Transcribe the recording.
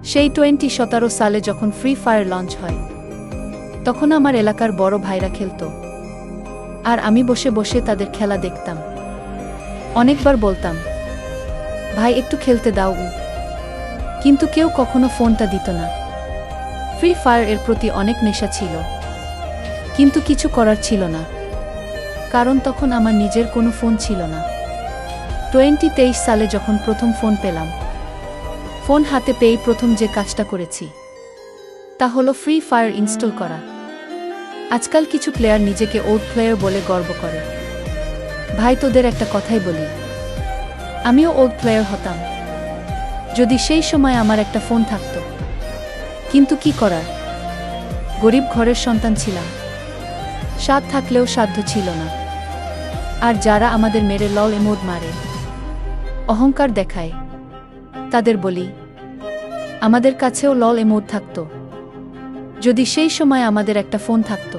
সেই 2017 সালে যখন ফ্রি ফায়ার লঞ্চ হয়, তখন আমার এলাকার বড় ভাইরা খেলত, আর আমি বসে বসে তাদের খেলা দেখতাম। অনেকবার বলতাম, ভাই একটু খেলতে দাও, কিন্তু কেউ কখনো ফোনটা দিত না। ফ্রি ফায়ার এর প্রতি অনেক নেশা ছিল, কিন্তু কিছু করার ছিল না, কারণ তখন আমার নিজের কোনো ফোন ছিল না। 2023 সালে যখন প্রথম ফোন পেলাম, ফোন হাতে পেয়েই প্রথম যে কাজটা করেছি তা হলো ফ্রি ফায়ার ইনস্টল করা। আজকাল কিছু প্লেয়ার নিজেকে ওল্ড প্লেয়ার বলে গর্ব করে। ভাই, তোদের একটা কথাই বলি, আমিও ওল্ড প্লেয়ার হতাম যদি সেই সময় আমার একটা ফোন থাকতো। কিন্তু কি করার, গরিব ঘরের সন্তান ছিলাম, স্বাদ থাকলেও সাধ্য ছিল না। আর যারা আমাদের মেরে লল ইমোট মারে, অহংকার দেখায়, তাদের বলি, আমাদের কাছেও লল ইমোট থাকতো যদি সেই সময় আমাদের একটা ফোন থাকতো।